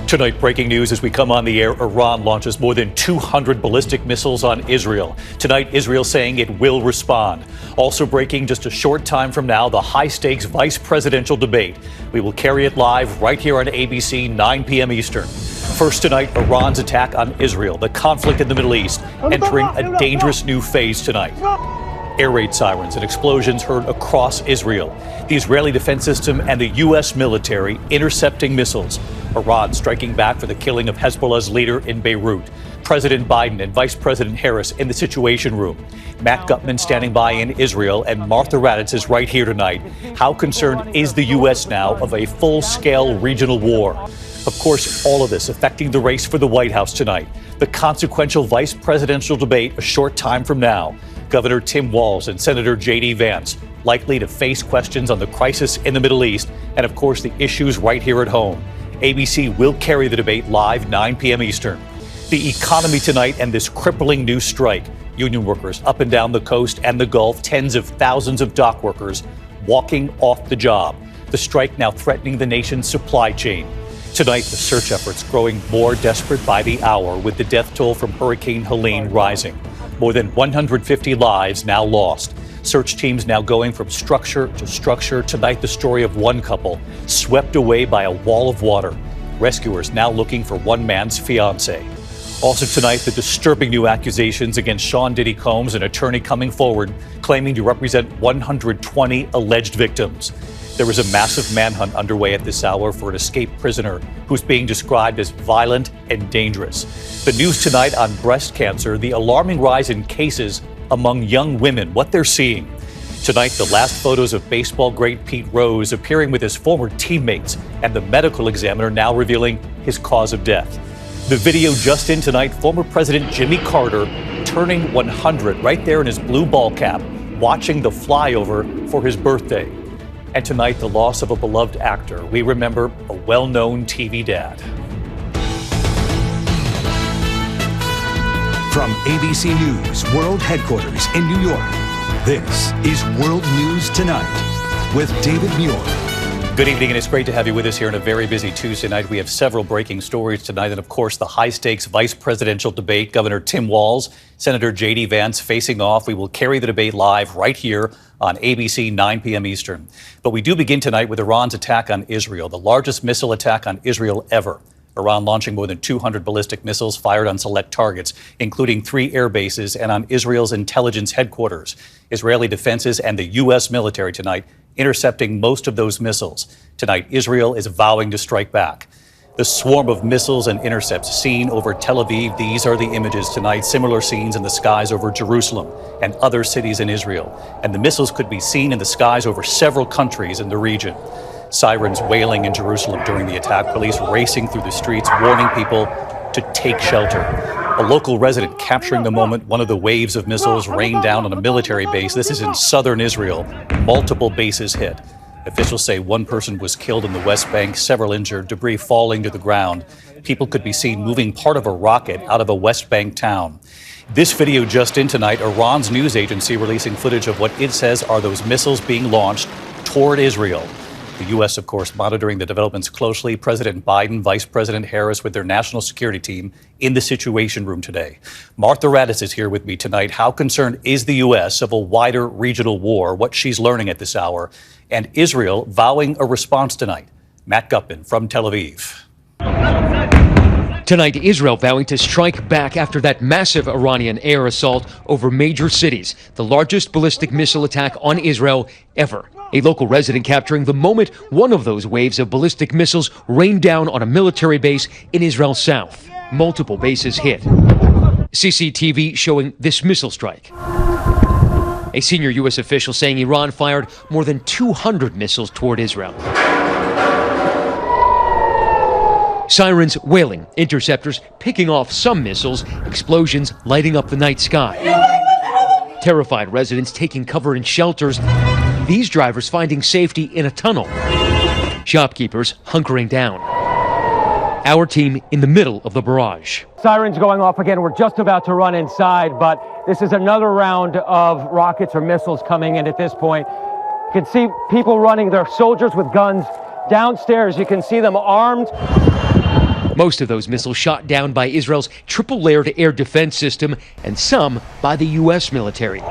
Tonight, breaking news as we come on the air, Iran launches more than 200 ballistic missiles on Israel. Tonight, Israel saying it will respond. Also breaking just a short time from now, the high-stakes vice presidential debate. We will carry it live right here on ABC, 9 p.m. Eastern. First tonight, Iran's attack on Israel, the conflict in the Middle East, entering a dangerous new phase tonight. Air raid sirens and explosions heard across Israel. The Israeli defense system and the U.S. military intercepting missiles. Iran striking back for the killing of Hezbollah's leader in Beirut. President Biden and Vice President Harris in the Situation Room. Matt Gutman standing by in Israel, and Martha Raddatz is right here tonight. How concerned is the U.S. now of a full-scale regional war? Of course, all of this affecting the race for the White House tonight. The consequential vice presidential debate a short time from now. Governor Tim Walz and Senator J.D. Vance likely to face questions on the crisis in the Middle East and, of course, the issues right here at home. ABC will carry the debate live 9 p.m. Eastern. The economy tonight and this crippling new strike. Union workers up and down the coast and the Gulf, tens of thousands of dock workers walking off the job. The strike now threatening the nation's supply chain. Tonight, the search efforts growing more desperate by the hour with the death toll from Hurricane Helene rising. More than 150 lives now lost. Search teams now going from structure to structure. Tonight, the story of one couple swept away by a wall of water. Rescuers now looking for one man's fiancée. Also tonight, the disturbing new accusations against Sean Diddy Combs, an attorney coming forward claiming to represent 120 alleged victims. There is a massive manhunt underway at this hour for an escaped prisoner who's being described as violent and dangerous. The news tonight on breast cancer, the alarming rise in cases among young women, what they're seeing. Tonight, the last photos of baseball great Pete Rose appearing with his former teammates, and the medical examiner now revealing his cause of death. The video just in tonight, former President Jimmy Carter turning 100 right there in his blue ball cap, watching the flyover for his birthday. And tonight, the loss of a beloved actor. We remember a well-known TV dad. From ABC News World Headquarters in New York, this is World News Tonight with David Muir. Good evening, and it's great to have you with us here on a very busy Tuesday night. We have several breaking stories tonight, and of course, the high-stakes vice presidential debate. Governor Tim Walz, Senator J.D. Vance facing off. We will carry the debate live right here on ABC, 9 p.m. Eastern. But we do begin tonight with Iran's attack on Israel, the largest missile attack on Israel ever. Iran launching more than 200 ballistic missiles fired on select targets, including 3 air bases and on Israel's intelligence headquarters. Israeli defenses and the U.S. military tonight intercepting most of those missiles. Tonight, Israel is vowing to strike back. The swarm of missiles and intercepts seen over Tel Aviv, these are the images tonight. Similar scenes in the skies over Jerusalem and other cities in Israel. And the missiles could be seen in the skies over several countries in the region. Sirens wailing in Jerusalem during the attack, police racing through the streets, warning people to take shelter. A local resident capturing the moment one of the waves of missiles rained down on a military base. This is in southern Israel. Multiple bases hit. Officials say one person was killed in the West Bank, several injured, debris falling to the ground. People could be seen moving part of a rocket out of a West Bank town. This video just in tonight, Iran's news agency releasing footage of what it says are those missiles being launched toward Israel. The U.S., of course, monitoring the developments closely. President Biden, Vice President Harris with their national security team in the Situation Room today. Martha Raddatz is here with me tonight. How concerned is the U.S. of a wider regional war, what she's learning at this hour, and Israel vowing a response tonight? Matt Gutman from Tel Aviv. Tonight, Israel vowing to strike back after that massive Iranian air assault over major cities, the largest ballistic missile attack on Israel ever. A local resident capturing the moment one of those waves of ballistic missiles rained down on a military base in Israel's south. Multiple bases hit. CCTV showing this missile strike. A senior U.S. official saying Iran fired more than 200 missiles toward Israel. Sirens wailing, interceptors picking off some missiles, explosions lighting up the night sky. Terrified residents taking cover in shelters, these drivers finding safety in a tunnel. Shopkeepers hunkering down. Our team in the middle of the barrage. Sirens going off again. We're just about to run inside, but this is another round of rockets or missiles coming in at this point. You can see people running, their soldiers with guns. Downstairs, you can see them armed. Most of those missiles shot down by Israel's triple-layered air defense system, and some by the U.S. military.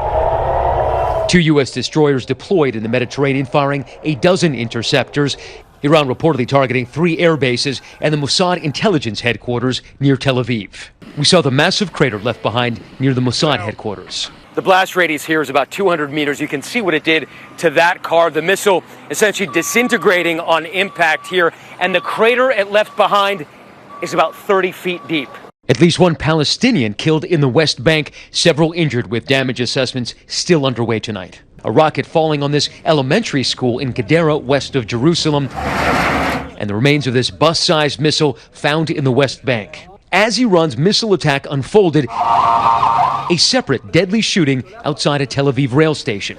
2 U.S. destroyers deployed in the Mediterranean, firing a dozen interceptors. Iran reportedly targeting 3 air bases and the Mossad intelligence headquarters near Tel Aviv. We saw the massive crater left behind near the Mossad headquarters. The blast radius here is about 200 meters. You can see what it did to that car. The missile essentially disintegrating on impact here, and the crater it left behind is about 30 feet deep. At least 1 Palestinian killed in the West Bank, several injured, with damage assessments still underway tonight. A rocket falling on this elementary school in Gedera, west of Jerusalem, and the remains of this bus-sized missile found in the West Bank. As Iran's missile attack unfolded, a separate deadly shooting outside a Tel Aviv rail station.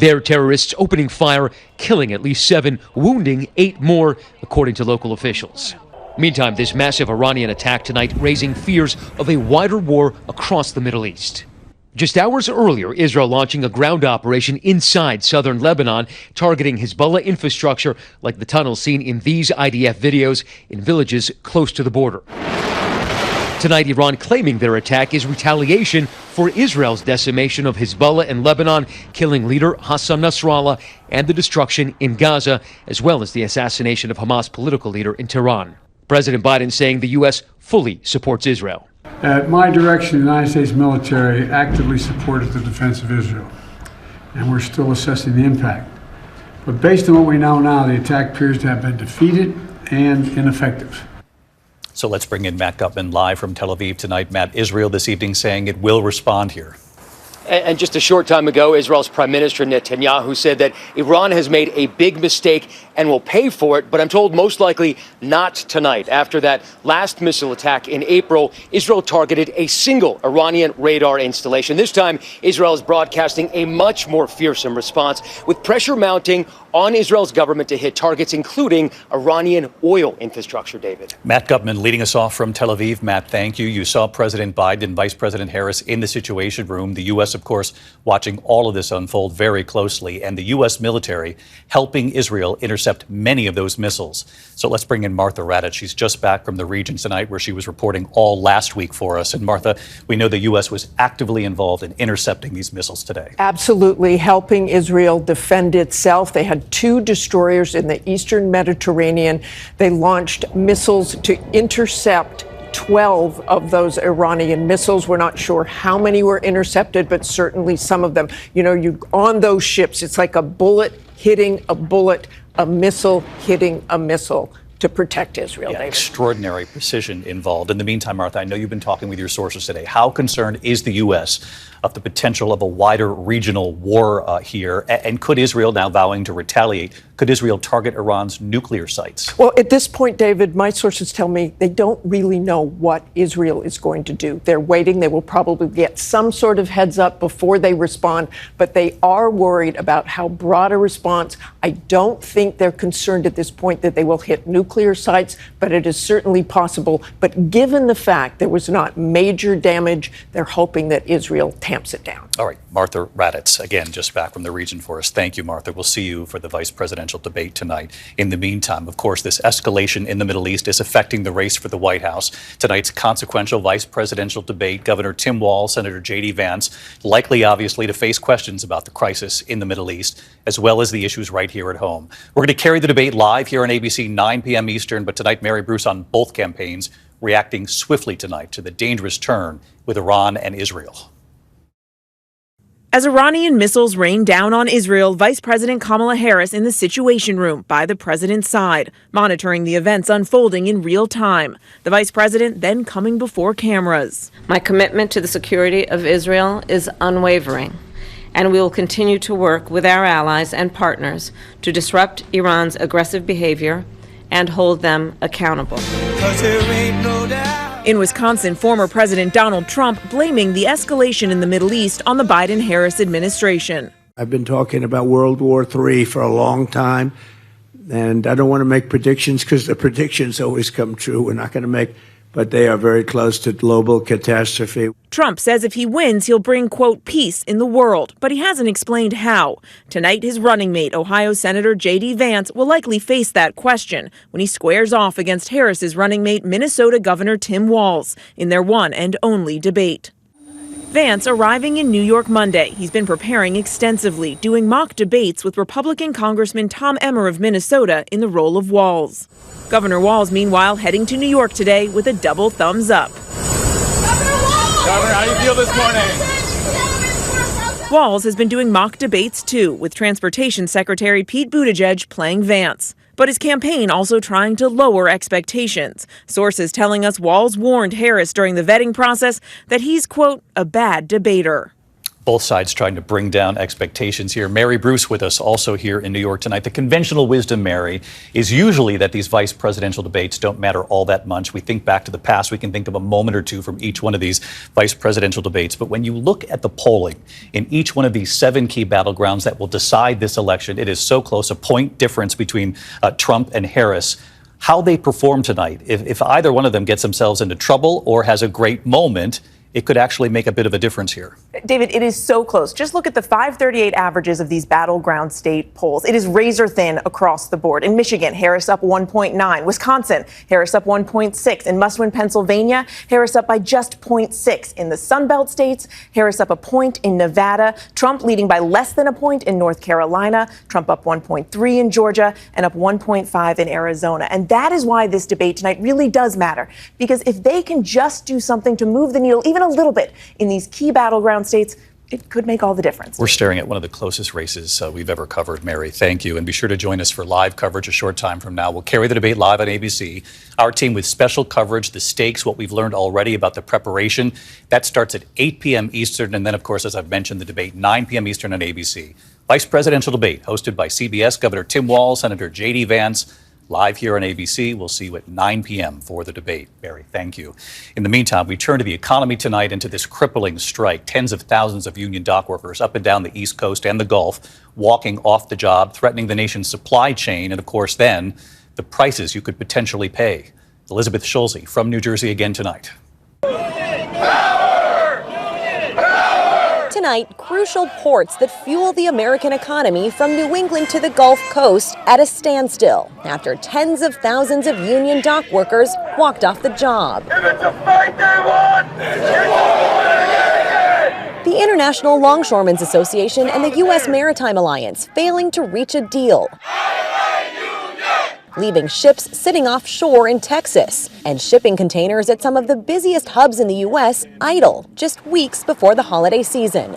There, terrorists opening fire, killing at least 7, wounding 8 more, according to local officials. Meantime, this massive Iranian attack tonight raising fears of a wider war across the Middle East. Just hours earlier, Israel launching a ground operation inside southern Lebanon, targeting Hezbollah infrastructure like the tunnels seen in these IDF videos in villages close to the border. Tonight, Iran claiming their attack is retaliation for Israel's decimation of Hezbollah in Lebanon, killing leader Hassan Nasrallah, and the destruction in Gaza, as well as the assassination of Hamas political leader in Tehran. President Biden saying the U.S. fully supports Israel. At my direction, the United States military actively supported the defense of Israel, and we're still assessing the impact. But based on what we know now, the attack appears to have been defeated and ineffective. So let's bring in Matt Gutman live from Tel Aviv tonight. Matt, Israel this evening saying it will respond here. And just a short time ago, Israel's Prime Minister Netanyahu said that Iran has made a big mistake and will pay for it, but I'm told most likely not tonight. After that last missile attack in April, Israel targeted a single Iranian radar installation. This time, Israel is broadcasting a much more fearsome response, with pressure mounting on Israel's government to hit targets, including Iranian oil infrastructure, David. Matt Gutman leading us off from Tel Aviv. Matt, thank you. You saw President Biden and Vice President Harris in the Situation Room. The U.S., of course, watching all of this unfold very closely, and the U.S. military helping Israel intercept many of those missiles. So let's bring in Martha Raddatz. She's just back from the region tonight where she was reporting all last week for us. And Martha, we know the U.S. was actively involved in intercepting these missiles today. Absolutely, helping Israel defend itself. They had 2 destroyers in the eastern Mediterranean. They launched missiles to intercept 12 of those Iranian missiles. We're not sure how many were intercepted, but certainly some of them. You know, you on those ships, it's like a bullet hitting a bullet, a missile hitting a missile to protect Israel. Yeah, extraordinary precision involved. In the meantime, Martha, I know you've been talking with your sources today. How concerned is the U.S. of the potential of a wider regional war here? And could Israel, now vowing to retaliate, could Israel target Iran's nuclear sites? Well, at this point, David, my sources tell me they don't really know what Israel is going to do. They're waiting. They will probably get some sort of heads up before they respond, but they are worried about how broad a response. I don't think they're concerned at this point that they will hit nuclear sites, but it is certainly possible. But given the fact there was not major damage, they're hoping that Israel tamps it down. All right, Martha Raddatz, again, just back from the region for us. Thank you, Martha. We'll see you for the vice presidential debate tonight. In the meantime, of course, this escalation in the Middle East is affecting the race for the White House. Tonight's consequential vice presidential debate, Governor Tim Walz, Senator J.D. Vance, likely, obviously, to face questions about the crisis in the Middle East, as well as the issues right here at home. We're going to carry the debate live here on ABC, 9 p.m. Eastern, but tonight, Mary Bruce on both campaigns, reacting swiftly tonight to the dangerous turn with Iran and Israel. As Iranian missiles rain down on Israel, Vice President Kamala Harris in the Situation Room by the president's side, monitoring the events unfolding in real time. The vice president then coming before cameras. My commitment to the security of Israel is unwavering, and we will continue to work with our allies and partners to disrupt Iran's aggressive behavior and hold them accountable. In Wisconsin, former President Donald Trump blaming the escalation in the Middle East on the Biden-Harris administration. I've been talking about World War III for a long time, and I don't want to make predictions because the predictions always come true. We're not going to make but they are very close to global catastrophe. Trump says if he wins, he'll bring, quote, peace in the world, but he hasn't explained how. Tonight, his running mate, Ohio Senator J.D. Vance, will likely face that question when he squares off against Harris's running mate, Minnesota Governor Tim Walz, in their one and only debate. Vance arriving in New York Monday. He's been preparing extensively, doing mock debates with Republican Congressman Tom Emmer of Minnesota in the role of Walz. Governor Walz, meanwhile, heading to New York today with a double thumbs up. Governor, how do you feel this morning? Walz has been doing mock debates, too, with Transportation Secretary Pete Buttigieg playing Vance. But his campaign also trying to lower expectations. Sources telling us Walz warned Harris during the vetting process that he's, quote, a bad debater. Both sides trying to bring down expectations here. Mary Bruce with us also here in New York tonight. The conventional wisdom, Mary, is usually that these vice presidential debates don't matter all that much. We think back to the past. We can think of a moment or two from each one of these vice presidential debates. But when you look at the polling in each one of these 7 key battlegrounds that will decide this election, it is so close, a point difference between Trump and Harris. How they perform tonight, if either one of them gets themselves into trouble or has a great moment, it could actually make a bit of a difference here. David, it is so close. Just look at the 538 averages of these battleground state polls. It is razor thin across the board. In Michigan, Harris up 1.9. Wisconsin, Harris up 1.6. In must-win Pennsylvania, Harris up by just 0.6. In the Sun Belt states, Harris up a point in Nevada. Trump leading by less than a point in North Carolina. Trump up 1.3 in Georgia and up 1.5 in Arizona. And that is why this debate tonight really does matter. Because if they can just do something to move the needle, even a little bit in these key battleground states, it could make all the difference. We're staring at one of the closest races we've ever covered, Mary. Thank you. And be sure to join us for live coverage a short time from now. We'll carry the debate live on ABC. Our team with special coverage, the stakes, what we've learned already about the preparation. That starts at 8 p.m. Eastern. And then, of course, as I've mentioned, the debate, 9 p.m. Eastern on ABC. Vice presidential debate hosted by CBS Governor Tim Walz, Senator J.D. Vance. Live here on ABC. We'll see you at 9 p.m. for the debate. Barry, thank you. In the meantime, we turn to the economy tonight and to this crippling strike. Tens of thousands of union dock workers up and down the East Coast and the Gulf walking off the job, threatening the nation's supply chain and, of course, then the prices you could potentially pay. Elizabeth Schulze from New Jersey again tonight. Tonight, crucial ports that fuel the American economy from New England to the Gulf Coast at a standstill after tens of thousands of union dock workers walked off the job. If it's a fight they want, The International Longshoremen's Association and the U.S. Maritime Alliance failing to reach a deal, leaving ships sitting offshore in Texas and shipping containers at some of the busiest hubs in the U.S. idle just weeks before the holiday season.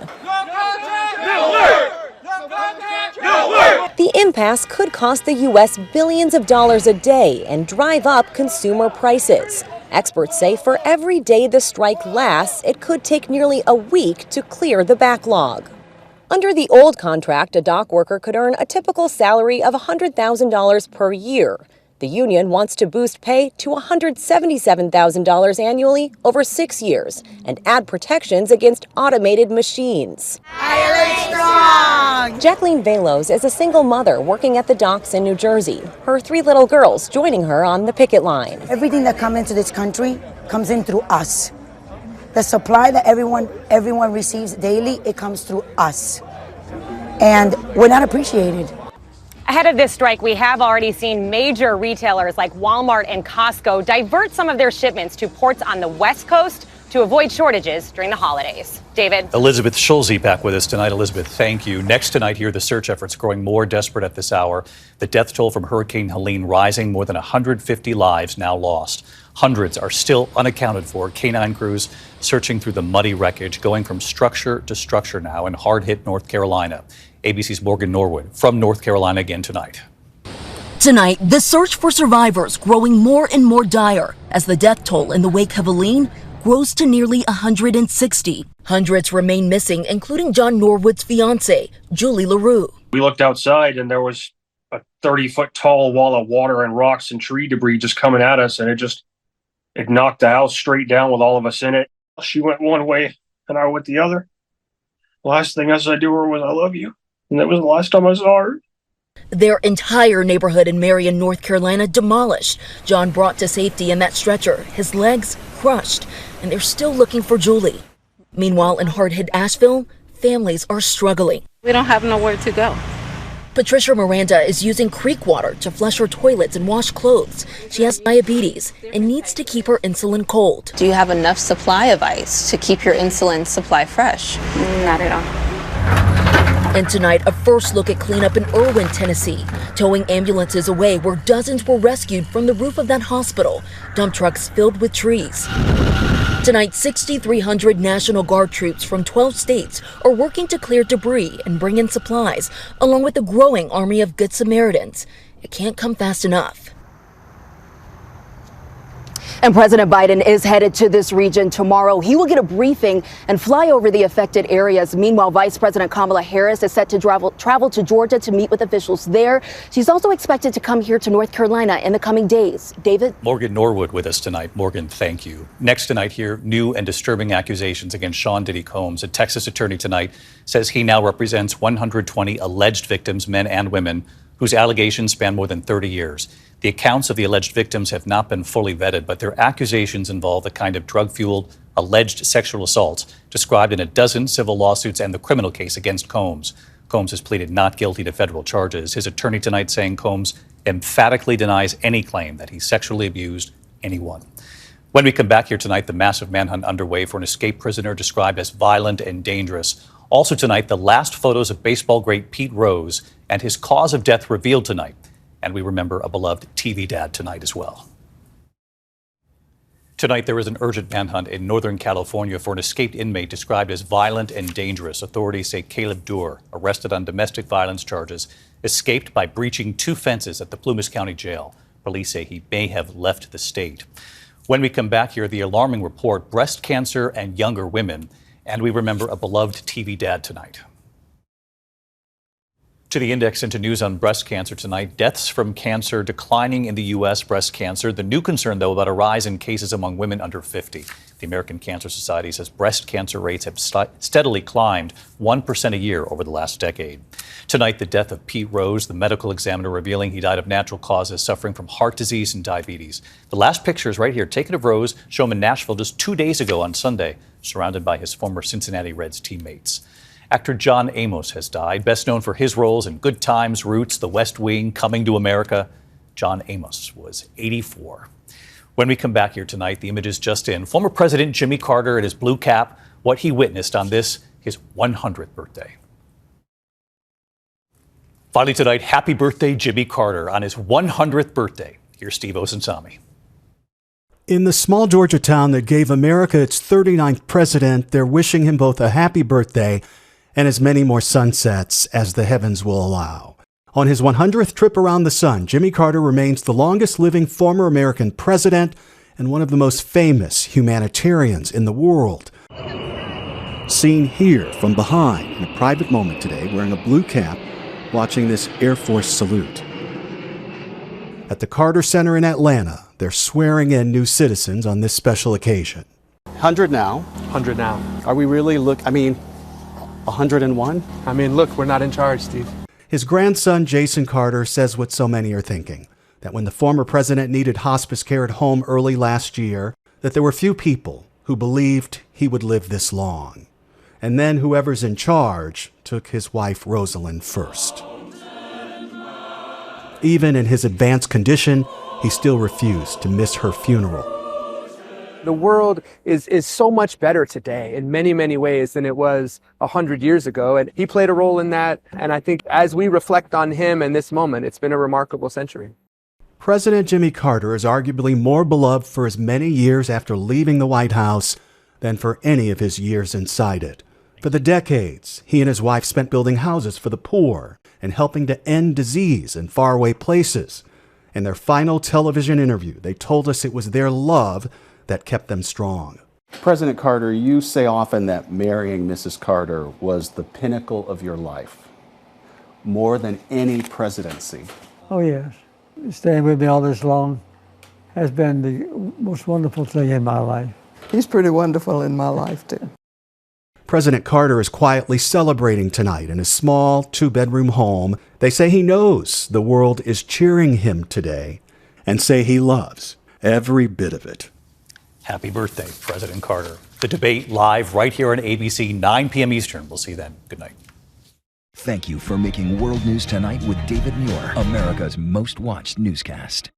The impasse could cost the U.S. billions of dollars a day and drive up consumer prices. Experts say for every day the strike lasts, it could take nearly a week to clear the backlog. Under the old contract, a dock worker could earn a typical salary of $100,000 per year. The union wants to boost pay to $177,000 annually over 6 years and add protections against automated machines. Jacqueline Velos is a single mother working at the docks in New Jersey. Her 3 little girls joining her on the picket line. Everything that comes into this country comes in through us. The supply that everyone receives daily, it comes through us. And we're not appreciated. Ahead of this strike, we have already seen major retailers like Walmart and Costco divert some of their shipments to ports on the West Coast to avoid shortages during the holidays. David. Elizabeth Schulze back with us tonight. Elizabeth, thank you. Next tonight here, the search efforts growing more desperate at this hour. The death toll from Hurricane Helene rising, more than 150 lives now lost. Hundreds are still unaccounted for. Canine crews searching through the muddy wreckage, going from structure to structure now in hard-hit North Carolina. ABC's Morgan Norwood from North Carolina again tonight. Tonight, the search for survivors growing more and more dire as the death toll in the wake of Helene grows to nearly 160. Hundreds remain missing, including John Norwood's fiancée, Julie LaRue. We looked outside and there was a 30-foot tall wall of water and rocks and tree debris just coming at us, and it knocked the house straight down with all of us in it. She went one way and I went the other. Last thing I said to her was, "I love you." And that was the last time I saw her. Their entire neighborhood in Marion, North Carolina demolished. John brought to safety in that stretcher, his legs crushed, and they're still looking for Julie. Meanwhile, in hard-hit Asheville, families are struggling. We don't have nowhere to go. Patricia Miranda is using creek water to flush her toilets and wash clothes. She has diabetes and needs to keep her insulin cold. Do you have enough supply of ice to keep your insulin supply fresh? Not at all. And tonight, a first look at cleanup in Irwin, Tennessee, towing ambulances away where dozens were rescued from the roof of that hospital, dump trucks filled with trees. Tonight, 6,300 National Guard troops from 12 states are working to clear debris and bring in supplies, along with a growing army of Good Samaritans. It can't come fast enough. And President Biden is headed to this region tomorrow. He will get a briefing and fly over the affected areas. Meanwhile, Vice President Kamala Harris is set to travel to Georgia to meet with officials there. She's also expected to come here to North Carolina in the coming days. David? Morgan Norwood with us tonight. Morgan, thank you. Next tonight here, new and disturbing accusations against Sean Diddy Combs. A Texas attorney tonight says he now represents 120 alleged victims, men and women, whose allegations span more than 30 years. The accounts of the alleged victims have not been fully vetted, but their accusations involve the kind of drug-fueled alleged sexual assaults described in a dozen civil lawsuits and the criminal case against Combs. Combs has pleaded not guilty to federal charges. His attorney tonight saying Combs emphatically denies any claim that he sexually abused anyone. When we come back here tonight, the massive manhunt underway for an escaped prisoner described as violent and dangerous. Also tonight, the last photos of baseball great Pete Rose and his cause of death revealed tonight. And we remember a beloved TV dad tonight as well. Tonight, there is an urgent manhunt in Northern California for an escaped inmate described as violent and dangerous. Authorities say Caleb Doer, arrested on domestic violence charges, escaped by breaching 2 fences at the Plumas County Jail. Police say he may have left the state. When we come back here, the alarming report, breast cancer and younger women. And we remember a beloved TV dad tonight. To the index into news on breast cancer tonight, deaths from cancer declining in the U.S. breast cancer. The new concern, though, about a rise in cases among women under 50. The American Cancer Society says breast cancer rates have steadily climbed 1% a year over the last decade. Tonight, the death of Pete Rose, the medical examiner revealing he died of natural causes, suffering from heart disease and diabetes. The last pictures right here, taken of Rose, show him in Nashville just 2 days ago on Sunday, surrounded by his former Cincinnati Reds teammates. Actor John Amos has died, best known for his roles in Good Times, Roots, The West Wing, Coming to America. John Amos was 84. When we come back here tonight, the images just in. Former President Jimmy Carter in his blue cap, what he witnessed on this, his 100th birthday. Finally tonight, happy birthday, Jimmy Carter, on his 100th birthday. Here's Steve Osunsami. In the small Georgia town that gave America its 39th president, they're wishing him both a happy birthday and as many more sunsets as the heavens will allow. On his 100th trip around the sun, Jimmy Carter remains the longest living former American president and one of the most famous humanitarians in the world. Seen here from behind in a private moment today, wearing a blue cap, watching this Air Force salute. At the Carter Center in Atlanta, they're swearing in new citizens on this special occasion. 100 now. 100 now. Are we really 101? Look, we're not in charge, Steve. His grandson, Jason Carter, says what so many are thinking, that when the former president needed hospice care at home early last year, that there were few people who believed he would live this long. And then whoever's in charge took his wife, Rosalind, first. Even in his advanced condition, he still refused to miss her funeral. The world is so much better today in many, many ways than it was 100 years ago. And he played a role in that. And I think as we reflect on him in this moment, it's been a remarkable century. President Jimmy Carter is arguably more beloved for his many years after leaving the White House than for any of his years inside it. For the decades, he and his wife spent building houses for the poor and helping to end disease in faraway places. In their final television interview, they told us it was their love that kept them strong. President Carter, you say often that marrying Mrs. Carter was the pinnacle of your life, more than any presidency. Oh, yes. Staying with me all this long has been the most wonderful thing in my life. He's pretty wonderful in my life, too. President Carter is quietly celebrating tonight in his small two-bedroom home. They say he knows the world is cheering him today and say he loves every bit of it. Happy birthday, President Carter. The debate live right here on ABC, 9 p.m. Eastern. We'll see you then. Good night. Thank you for making World News Tonight with David Muir, America's most watched newscast.